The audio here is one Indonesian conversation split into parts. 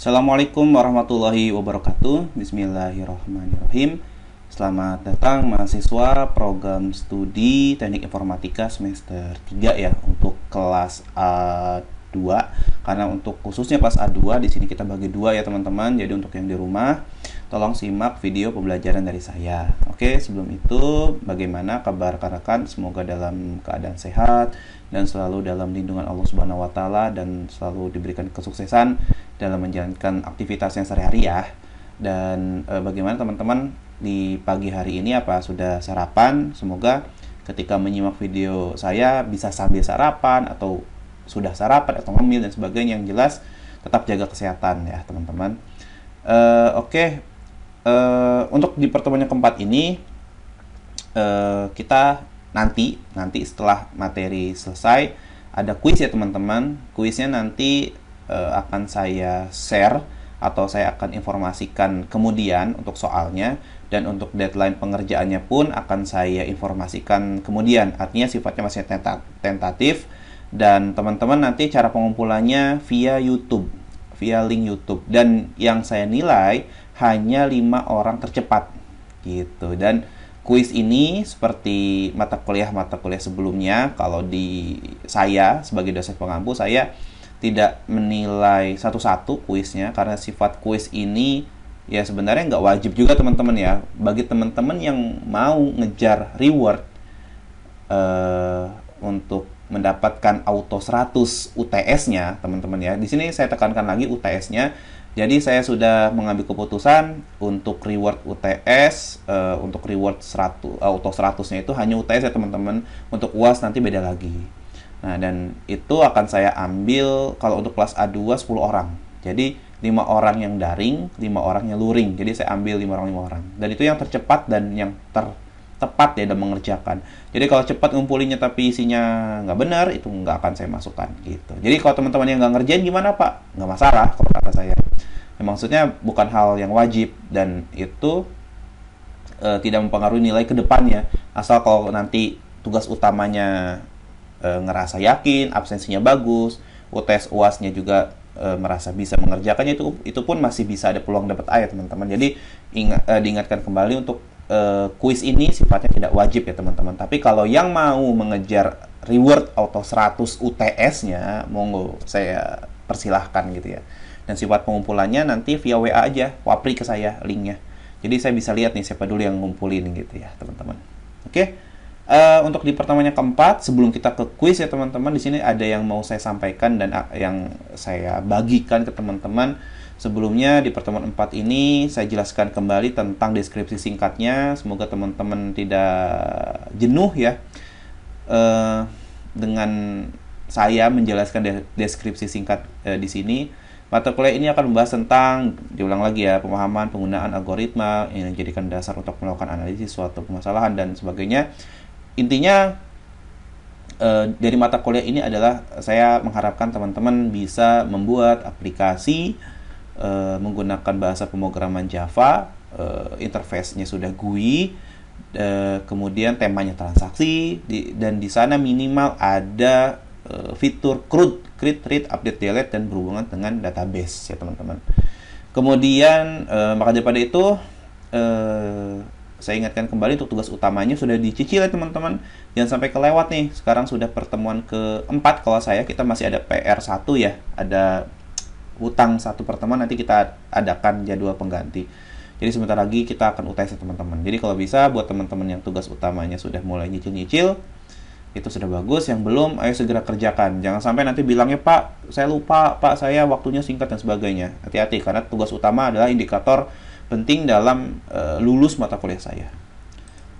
Assalamualaikum warahmatullahi wabarakatuh. Bismillahirrahmanirrahim. Selamat datang mahasiswa program studi Teknik Informatika semester 3 ya untuk kelas A2. Karena untuk khususnya kelas A2 di sini kita bagi dua ya teman-teman. Jadi untuk yang di rumah tolong simak video pembelajaran dari saya. Oke, sebelum itu bagaimana kabar rekan-rekan? Semoga dalam keadaan sehat dan selalu dalam lindungan Allah Subhanahu wa taala dan selalu diberikan kesuksesan dalam menjalankan aktivitasnya sehari-hari ya. Dan bagaimana teman-teman di pagi hari ini, apa sudah sarapan? Semoga ketika menyimak video saya bisa sambil sarapan atau sudah sarapan atau ngemil dan sebagainya. Yang jelas tetap jaga kesehatan ya teman-teman. Oke. Untuk di pertemuan yang keempat ini kita nanti setelah materi selesai ada kuis ya teman-teman. Kuisnya nanti akan saya share atau saya akan informasikan kemudian untuk soalnya, dan untuk deadline pengerjaannya pun akan saya informasikan kemudian. Artinya sifatnya masih tentatif, dan teman-teman nanti cara pengumpulannya via YouTube, via link YouTube, dan yang saya nilai hanya 5 orang tercepat gitu. Dan kuis ini seperti mata kuliah sebelumnya, kalau di saya sebagai dosen pengampu, saya tidak menilai satu-satu kuisnya karena sifat kuis ini ya sebenarnya nggak wajib juga teman-teman ya. Bagi teman-teman yang mau ngejar reward untuk mendapatkan auto 100 UTS-nya teman-teman ya. Di sini saya tekankan lagi UTS-nya. Jadi saya sudah mengambil keputusan untuk reward UTS, untuk reward 100, auto 100-nya itu hanya UTS ya teman-teman. Untuk UAS nanti beda lagi. Nah, dan itu akan saya ambil kalau untuk kelas A2 10 orang. Jadi 5 orang yang daring, 5 orang yang luring. Jadi saya ambil 5 orang. Dan itu yang tercepat dan yang tepat ya dalam mengerjakan. Jadi kalau cepat ngumpulinnya tapi isinya nggak benar, itu nggak akan saya masukkan gitu. Jadi kalau teman-teman yang nggak ngerjain gimana Pak? Nggak masalah kalau kata saya. Ya, maksudnya bukan hal yang wajib, dan itu tidak mempengaruhi nilai ke depannya. Asal kalau nanti tugas utamanya ngerasa yakin, absensinya bagus, UTS UASnya juga merasa bisa mengerjakannya, itu pun masih bisa ada peluang dapat A ya teman-teman. Jadi diingatkan kembali untuk kuis ini sifatnya tidak wajib ya teman-teman. Tapi kalau yang mau mengejar reward auto 100 UTS-nya, monggo saya persilahkan gitu ya. Dan sifat pengumpulannya nanti via WA aja, wapri ke saya linknya. Jadi saya bisa lihat nih siapa dulu yang ngumpulin gitu ya teman-teman. Oke. Untuk di pertemuan yang keempat, sebelum kita ke kuis ya teman-teman, di sini ada yang mau saya sampaikan dan yang saya bagikan ke teman-teman. Sebelumnya di pertemuan 4 ini saya jelaskan kembali tentang deskripsi singkatnya. Semoga teman-teman tidak jenuh ya dengan saya menjelaskan deskripsi singkat di sini. Mata kuliah ini akan membahas tentang, diulang lagi ya, pemahaman penggunaan algoritma yang dijadikan dasar untuk melakukan analisis suatu permasalahan dan sebagainya. Intinya dari mata kuliah ini adalah saya mengharapkan teman-teman bisa membuat aplikasi menggunakan bahasa pemrograman Java, interface-nya sudah GUI, kemudian temanya transaksi, dan di sana minimal ada fitur create, read, update, delete, dan berhubungan dengan database ya teman-teman. Kemudian maka daripada itu saya ingatkan kembali untuk tugas utamanya sudah dicicil ya teman-teman. Jangan sampai kelewat nih. Sekarang sudah pertemuan keempat kalau kita masih ada PR1 ya. Ada hutang satu pertemuan, nanti kita adakan jadwal pengganti. Jadi sebentar lagi kita akan UTS ya teman-teman. Jadi kalau bisa buat teman-teman yang tugas utamanya sudah mulai nyicil-nyicil, itu sudah bagus. Yang belum, ayo segera kerjakan. Jangan sampai nanti bilangnya, Pak, saya lupa, Pak, saya waktunya singkat dan sebagainya. Hati-hati, karena tugas utama adalah indikator penting dalam lulus mata kuliah saya.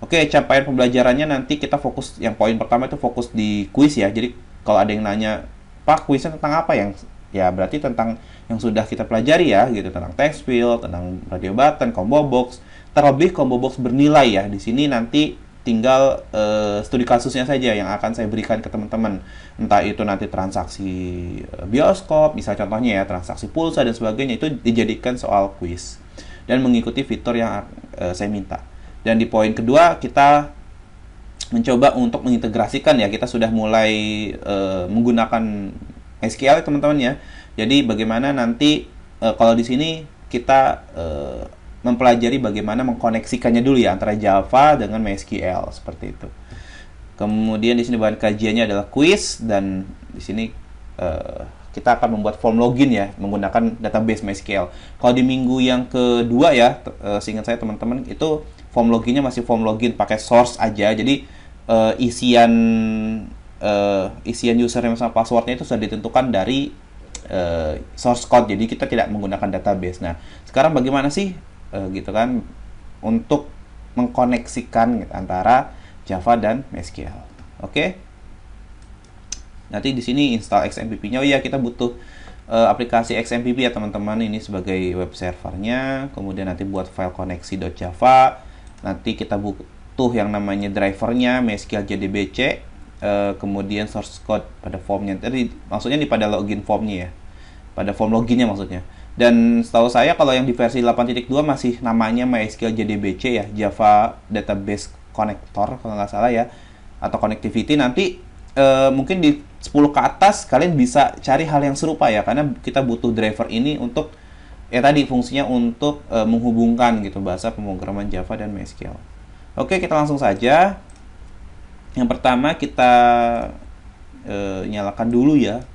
Oke, capaian pembelajarannya nanti kita fokus, yang poin pertama itu fokus di kuis ya. Jadi kalau ada yang nanya, Pak, kuisnya tentang apa? Ya berarti tentang yang sudah kita pelajari ya, gitu, tentang text field, tentang radio button, combo box. Terlebih combo box bernilai ya. Di sini nanti tinggal studi kasusnya saja yang akan saya berikan ke teman-teman. Entah itu nanti transaksi bioskop, misalnya contohnya ya, transaksi pulsa dan sebagainya, itu dijadikan soal kuis dan mengikuti fitur yang saya minta. Dan di poin kedua kita mencoba untuk mengintegrasikan ya, kita sudah mulai menggunakan SQL ya teman-teman ya. Jadi bagaimana nanti kalau di sini kita mempelajari bagaimana mengkoneksikannya dulu ya antara Java dengan MySQL seperti itu. Kemudian di sini bahan kajiannya adalah quiz, dan di sini kita akan membuat form login ya menggunakan database MySQL. Kalau di minggu yang kedua ya, seingat saya teman-teman, itu form loginnya masih form login pakai source aja. Jadi isian username sama passwordnya itu sudah ditentukan dari source code. Jadi kita tidak menggunakan database. Nah, sekarang bagaimana sih gitu kan untuk mengkoneksikan antara Java dan MySQL. Oke. Nanti di sini install XMPP-nya. Oh iya, kita butuh aplikasi XMPP ya teman-teman, ini sebagai web servernya. Kemudian nanti buat file koneksi.java. Nanti kita butuh yang namanya drivernya MySQL JDBC. Kemudian source code pada formnya. Tadi maksudnya di pada login formnya ya. Pada form loginnya maksudnya. Dan setahu saya kalau yang di versi 8.2 masih namanya MySQL JDBC ya, Java Database Connector kalau nggak salah ya, atau connectivity. Nanti mungkin di 10 ke atas kalian bisa cari hal yang serupa ya, karena kita butuh driver ini untuk ya tadi fungsinya untuk menghubungkan gitu bahasa pemrograman Java dan MySQL. Oke, kita langsung saja. Yang pertama kita nyalakan dulu ya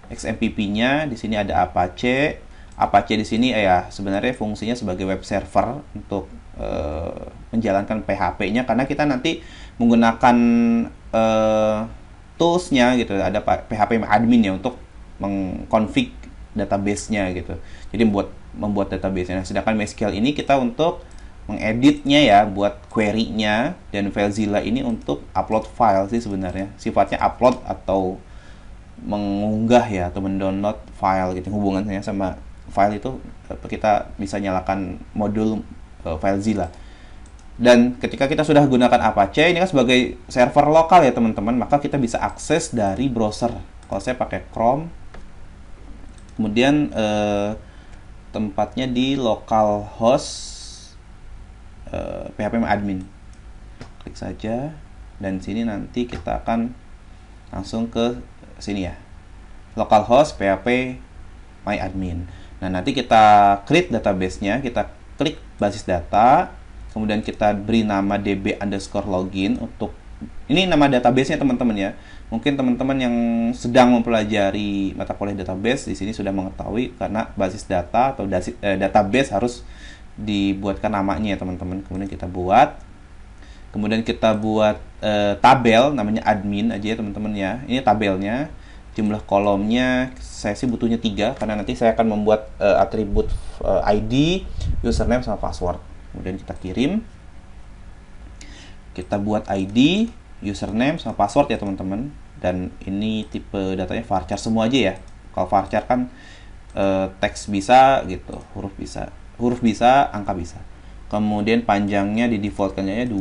XMPP-nya. Di sini ada Apache. Apache di sini ya sebenarnya fungsinya sebagai web server untuk menjalankan PHP-nya, karena kita nanti menggunakan tools-nya gitu, ada PHP admin ya untuk mengkonfig database-nya gitu. Jadi membuat database-nya. Nah, sedangkan MySQL ini kita untuk mengeditnya ya, buat query-nya, dan FileZilla ini untuk upload file sih sebenarnya. Sifatnya upload atau mengunggah ya, atau mendownload file gitu. Hubungannya sama file itu kita bisa nyalakan modul FileZilla. Dan ketika kita sudah gunakan Apache, ini kan sebagai server lokal ya teman-teman, maka kita bisa akses dari browser. Kalau saya pakai Chrome, kemudian tempatnya di localhost PHP admin. Klik saja, dan sini nanti kita akan langsung ke sini ya, localhost PHP myadmin. Nah, nanti kita create database-nya, kita klik basis data, kemudian kita beri nama db_login untuk ini nama database-nya teman-teman ya. Mungkin teman-teman yang sedang mempelajari mata kuliah database di sini sudah mengetahui, karena basis data atau database harus dibuatkan namanya ya teman-teman. Kemudian kita buat, kemudian kita buat tabel namanya admin aja ya teman-teman ya. Ini tabelnya, jumlah kolomnya saya sih butuhnya 3, karena nanti saya akan membuat atribut ID, username sama password. Kemudian kita kirim, kita buat ID, username sama password ya teman-teman. Dan ini tipe datanya varchar semua aja ya. Kalau varchar kan teks bisa gitu, huruf bisa, angka bisa. Kemudian panjangnya di defaultkannya 2,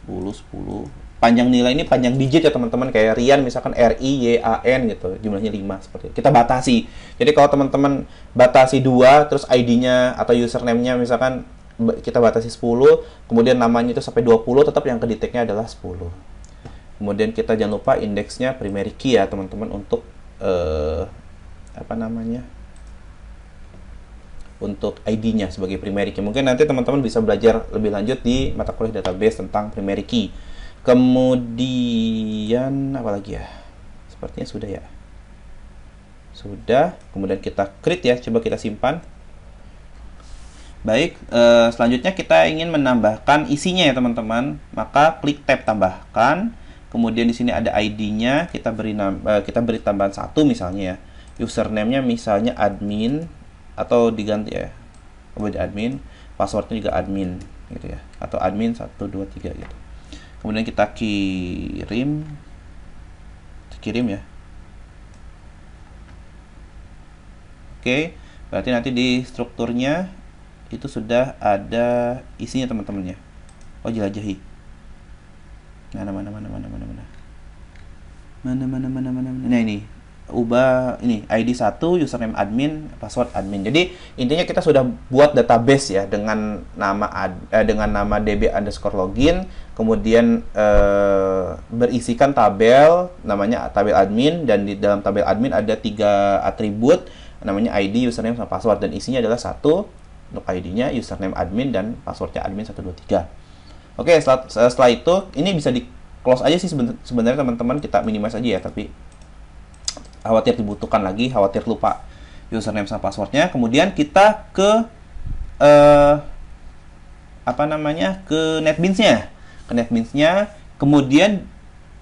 10, 10. Panjang nilai ini panjang digit ya teman-teman, kayak Rian misalkan RIYAN gitu, jumlahnya 5 seperti itu. Kita batasi. Jadi kalau teman-teman batasi 2, terus ID-nya atau username-nya misalkan kita batasi 10, kemudian namanya itu sampai 20, tetap yang kedeteknya adalah 10. Kemudian kita jangan lupa indeksnya primary key ya teman-teman, untuk untuk ID-nya sebagai primary key. Mungkin nanti teman-teman bisa belajar lebih lanjut di mata kuliah database tentang primary key. Kemudian apa lagi ya? Sepertinya sudah ya. Sudah. Kemudian kita create ya. Coba kita simpan. Baik, selanjutnya kita ingin menambahkan isinya ya teman-teman. Maka klik tab tambahkan. Kemudian di sini ada ID-nya. Kita beri tambahan 1 misalnya ya. Username-nya misalnya admin, atau diganti ya. Kemudian admin, passwordnya juga admin gitu ya. Atau admin 1 2 3 gitu. Kemudian kita kirim ya. Oke, berarti nanti di strukturnya itu sudah ada isinya teman-teman ya. Oh, jelajahi. Mana. Nah, ini ubah ini ID 1, username admin, password admin. Jadi intinya kita sudah buat database ya dengan nama db_login, kemudian berisikan tabel namanya tabel admin, dan di dalam tabel admin ada 3 atribut, namanya ID, username, sama password, dan isinya adalah satu untuk ID-nya, username admin, dan passwordnya admin 123. Oke, setelah itu ini bisa di close aja sih sebenarnya teman-teman, kita minimize aja ya, tapi khawatir dibutuhkan lagi, khawatir lupa username sama passwordnya. Kemudian kita ke ke NetBeans-nya. Kemudian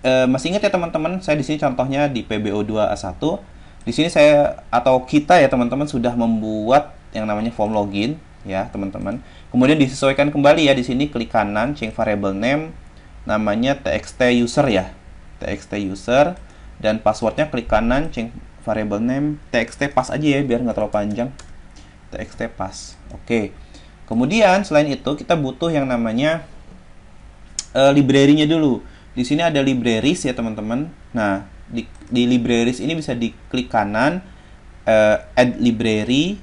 masih ingat ya teman-teman, saya di sini contohnya di PBO2A1. Di sini saya atau kita ya teman-teman sudah membuat yang namanya form login ya teman-teman. Kemudian disesuaikan kembali ya, di sini klik kanan, change variable name, namanya txt user ya, txt user, dan passwordnya klik kanan, change variable name txt pass aja ya biar nggak terlalu panjang, txt pass. Oke. Kemudian selain itu kita butuh yang namanya library-nya dulu. Di sini ada libraries ya teman-teman. Nah, di libraries ini bisa diklik kanan, add library.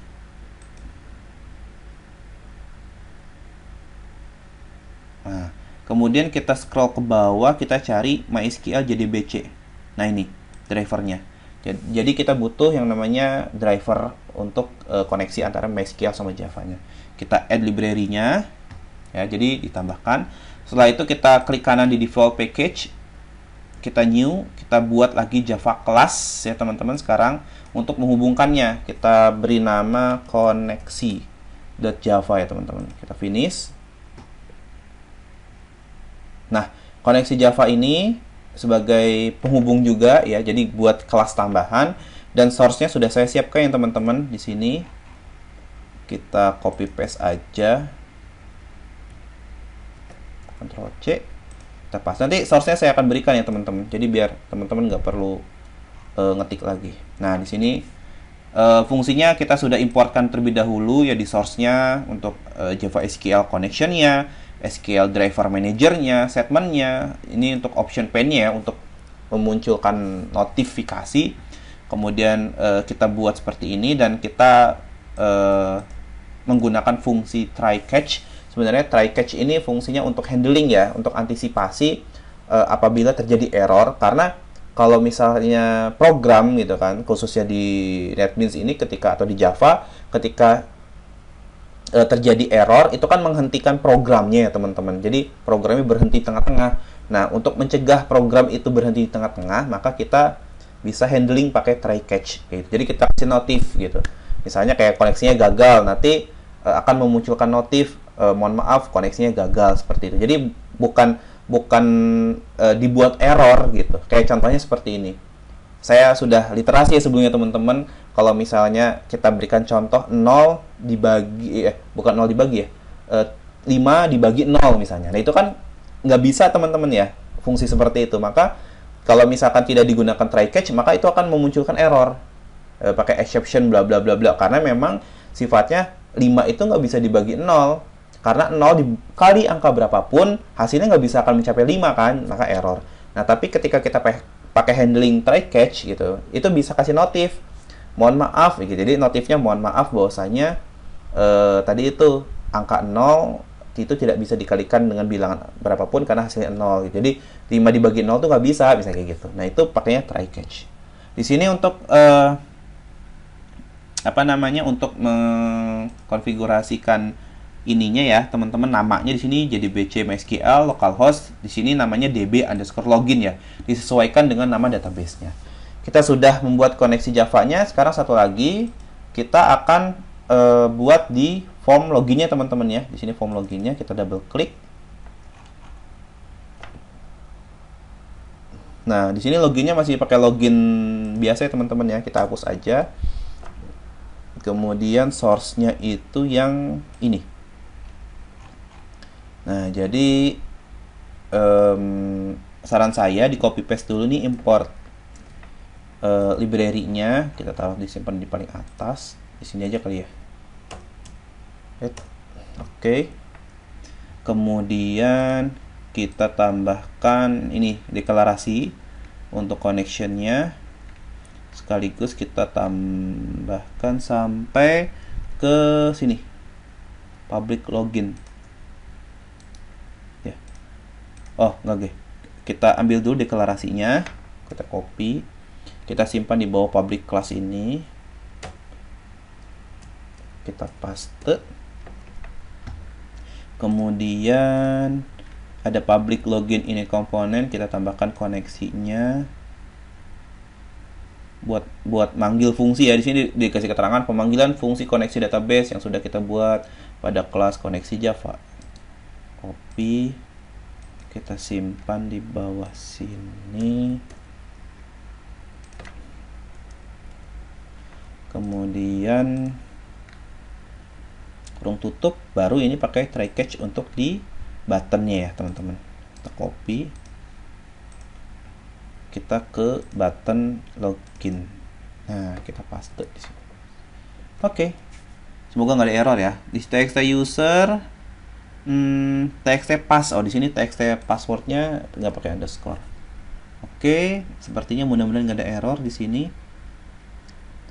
Nah, kemudian kita scroll ke bawah, kita cari MySQL JDBC. Nah, ini drivernya. Jadi kita butuh yang namanya driver untuk koneksi antara MySQL sama Java-nya. Kita add library-nya ya, jadi ditambahkan. Setelah itu kita klik kanan di default package, kita new, kita buat lagi Java class ya teman-teman. Sekarang untuk menghubungkannya kita beri nama koneksi.java ya teman-teman. Kita finish. Nah, koneksi Java ini sebagai penghubung juga ya, jadi buat kelas tambahan, dan source-nya sudah saya siapkan ya teman-teman. Di sini kita copy paste aja, Ctrl C, kita paste. Nanti source-nya saya akan berikan ya teman-teman, jadi biar teman-teman nggak perlu ngetik lagi. Nah, di sini fungsinya kita sudah importkan terlebih dahulu ya di source-nya untuk Java SQL connection-nya, SQL driver manager-nya, statement-nya. Ini untuk option pane-nya ya, untuk memunculkan notifikasi. Kemudian kita buat seperti ini, dan kita menggunakan fungsi try catch. Sebenarnya try catch ini fungsinya untuk handling ya, untuk antisipasi apabila terjadi error. Karena kalau misalnya program gitu kan, khususnya di NetBeans ini atau di Java, ketika terjadi error, itu kan menghentikan programnya ya teman-teman. Jadi programnya berhenti tengah-tengah. Nah, untuk mencegah program itu berhenti di tengah-tengah, maka kita bisa handling pakai try catch gitu. Jadi kita kasih notif gitu. Misalnya kayak koneksinya gagal, nanti akan memunculkan notif, mohon maaf koneksinya gagal, seperti itu. Jadi bukan dibuat error gitu. Kayak contohnya seperti ini. Saya sudah literasi ya sebelumnya teman-teman. Kalau misalnya kita berikan contoh 0 dibagi bukan 0 dibagi ya, 5 dibagi 0 misalnya. Nah, itu kan nggak bisa teman-teman ya, fungsi seperti itu. Maka kalau misalkan tidak digunakan try catch, maka itu akan memunculkan error, pakai exception bla bla bla bla, karena memang sifatnya 5 itu nggak bisa dibagi 0, karena 0 dikali angka berapapun hasilnya nggak bisa akan mencapai 5 kan, maka error. Nah, tapi ketika kita pakai handling try catch gitu, itu bisa kasih notif, mohon maaf gitu. Jadi notifnya mohon maaf bahwasanya tadi itu angka 0 itu tidak bisa dikalikan dengan bilangan berapapun karena hasilnya 0 gitu. Jadi 5 dibagi 0 tuh nggak bisa kayak gitu. Nah, itu pakainya try catch. Di sini untuk untuk mengkonfigurasikan ininya ya teman-teman, namanya di sini jadi BC MySQL localhost, di sini namanya db_login ya, disesuaikan dengan nama database-nya. Kita sudah membuat koneksi Java-nya. Sekarang satu lagi kita akan buat di form login-nya teman-teman ya. Di sini form login-nya kita double klik. Nah, di sini loginnya masih pakai login biasa ya teman-teman ya. Kita hapus aja. Kemudian source-nya itu yang ini. Nah, jadi saran saya di copy paste dulu nih, import library-nya, kita taruh disimpan di paling atas. Di sini aja kali ya. Oke. Kemudian kita tambahkan ini deklarasi untuk connection-nya. Sekaligus kita tambahkan sampai ke sini, public login. Ya. Oh, enggak, kita ambil dulu deklarasinya, kita copy, kita simpan di bawah public class ini. kita paste. Kemudian ada public login ini komponen, kita tambahkan koneksinya buat manggil fungsi ya. Di sini dikasih keterangan pemanggilan fungsi koneksi database yang sudah kita buat pada kelas koneksi Java. Copy, kita simpan di bawah sini. Kemudian kurung tutup, baru ini pakai try catch untuk di buttonnya ya teman-teman. Kita copy, kita ke button login. Nah, kita paste di sini. Oke. Semoga nggak ada error ya. Di txt user txt pass. Oh, di sini txt passwordnya nggak pakai underscore. Oke, sepertinya mudah-mudahan nggak ada error di sini.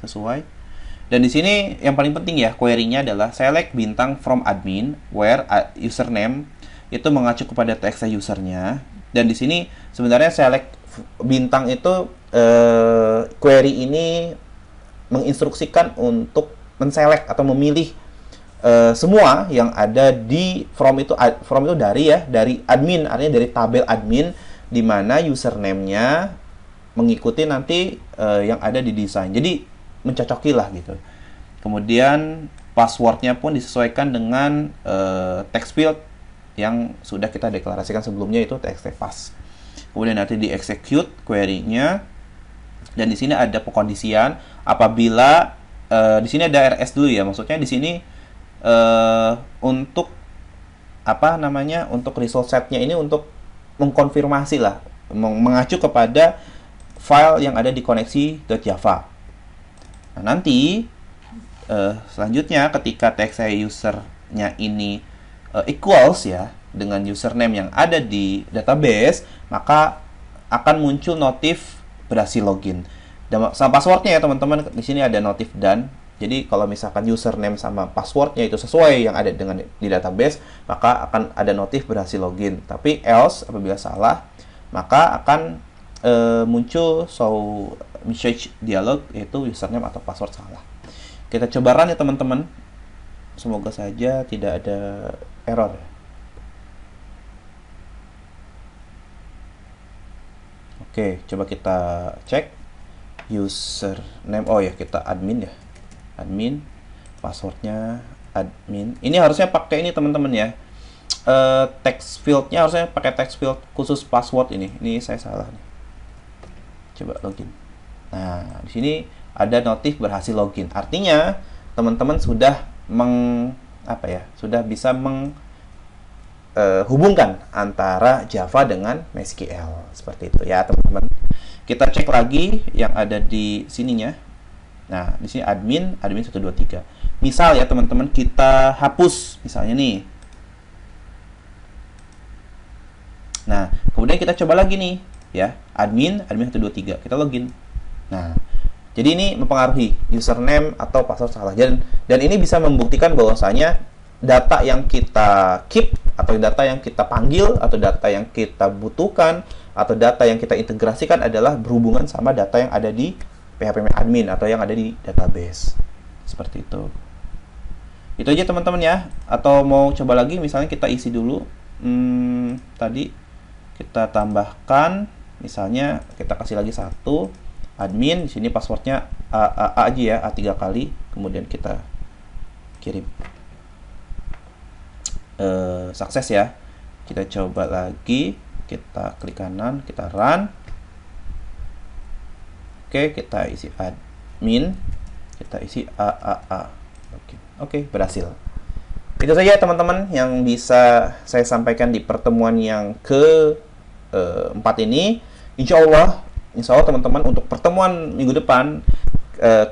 Sesuai. Dan di sini yang paling penting ya, query-nya adalah select bintang from admin where username itu mengacu kepada txt usernya. Dan di sini sebenarnya select bintang itu query ini menginstruksikan untuk menselect atau memilih semua yang ada di from itu dari admin, artinya dari tabel admin di mana username-nya mengikuti nanti yang ada di desain. Jadi mencocoki lah gitu. Kemudian passwordnya pun disesuaikan dengan text field yang sudah kita deklarasikan sebelumnya, itu txt pass. Kemudian nanti di execute query-nya, dan di sini ada pengkondisian apabila di sini ada RS dulu ya, maksudnya di sini untuk untuk result set-nya ini untuk mengkonfirmasi lah, mengacu kepada file yang ada di koneksi.java. Nah, nanti selanjutnya ketika txt usernya ini equals ya dengan username yang ada di database, maka akan muncul notif berhasil login. Dan sama passwordnya ya teman-teman, di sini ada notif done. Jadi kalau misalkan username sama passwordnya itu sesuai yang ada dengan di database, maka akan ada notif berhasil login. Tapi else, apabila salah, maka akan muncul message dialog, yaitu username atau password salah. Kita coba run ya teman-teman. Semoga saja tidak ada error. Oke, coba kita cek username. Oh ya, kita admin ya. Admin, passwordnya admin. Ini harusnya pakai ini teman-teman ya. Text fieldnya harusnya pakai text field khusus password ini. Ini saya salah nih. Coba login. Nah, di sini ada notif berhasil login. Artinya teman-teman sudah sudah bisa menghubungkan antara Java dengan MySQL. Seperti itu ya, teman-teman. Kita cek lagi yang ada di sininya. Nah, di sini admin 123. Misal ya, teman-teman, kita hapus misalnya nih. Nah, kemudian kita coba lagi nih ya, admin 123. Kita login. Nah, jadi ini mempengaruhi username atau password salah. Dan ini bisa membuktikan bahwasanya data yang kita keep atau data yang kita panggil atau data yang kita butuhkan atau data yang kita integrasikan adalah berhubungan sama data yang ada di PHP admin atau yang ada di database. Seperti itu. Itu aja teman-teman ya. Atau mau coba lagi, misalnya kita isi dulu. Tadi kita tambahkan, misalnya kita kasih lagi satu. Admin, di sini passwordnya A aja ya, A3 kali, kemudian kita kirim. Sukses ya. Kita coba lagi, kita klik kanan, kita run. Oke, kita isi admin, kita isi A. Oke, berhasil. Itu saja teman-teman yang bisa saya sampaikan di pertemuan yang ke-4 ini. Insya Allah teman-teman, untuk pertemuan minggu depan,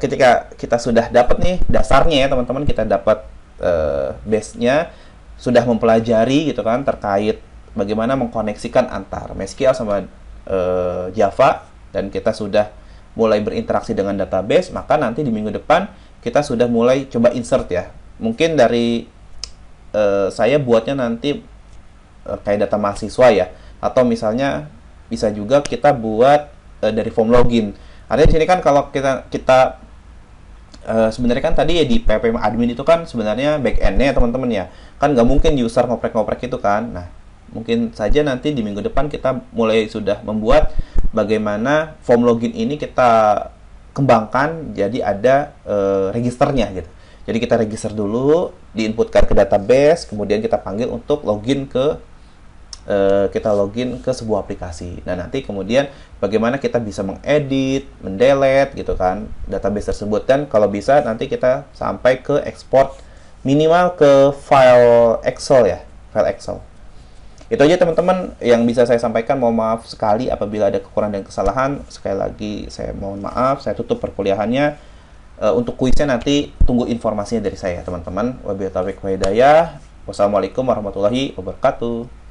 ketika kita sudah dapat nih dasarnya ya teman-teman, kita dapat base-nya, sudah mempelajari gitu kan terkait bagaimana mengkoneksikan antar MySQL sama Java, dan kita sudah mulai berinteraksi dengan database, maka nanti di minggu depan kita sudah mulai coba insert ya. Mungkin dari saya buatnya nanti kayak data mahasiswa ya, atau misalnya bisa juga kita buat dari form login. Artinya di sini kan kalau kita Sebenarnya kan tadi ya di ppm admin itu kan sebenarnya back end-nya ya teman-teman ya. Kan nggak mungkin user ngoprek-ngoprek itu kan. Nah, mungkin saja nanti di minggu depan kita mulai sudah membuat bagaimana form login ini kita kembangkan jadi ada registernya gitu. Jadi kita register dulu, diinputkan ke database, kemudian kita panggil untuk login ke sebuah aplikasi. Nah, nanti kemudian bagaimana kita bisa mengedit, mendelete gitu kan database tersebut, dan kalau bisa nanti kita sampai ke ekspor minimal ke file Excel ya, file Excel. Itu aja teman-teman yang bisa saya sampaikan. Mohon maaf sekali apabila ada kekurangan dan kesalahan. Sekali lagi saya mohon maaf, saya tutup perkuliahannya. Untuk kuisnya nanti tunggu informasinya dari saya teman-teman. Wabillahi taufiq wal hidayah. Wassalamualaikum warahmatullahi wabarakatuh.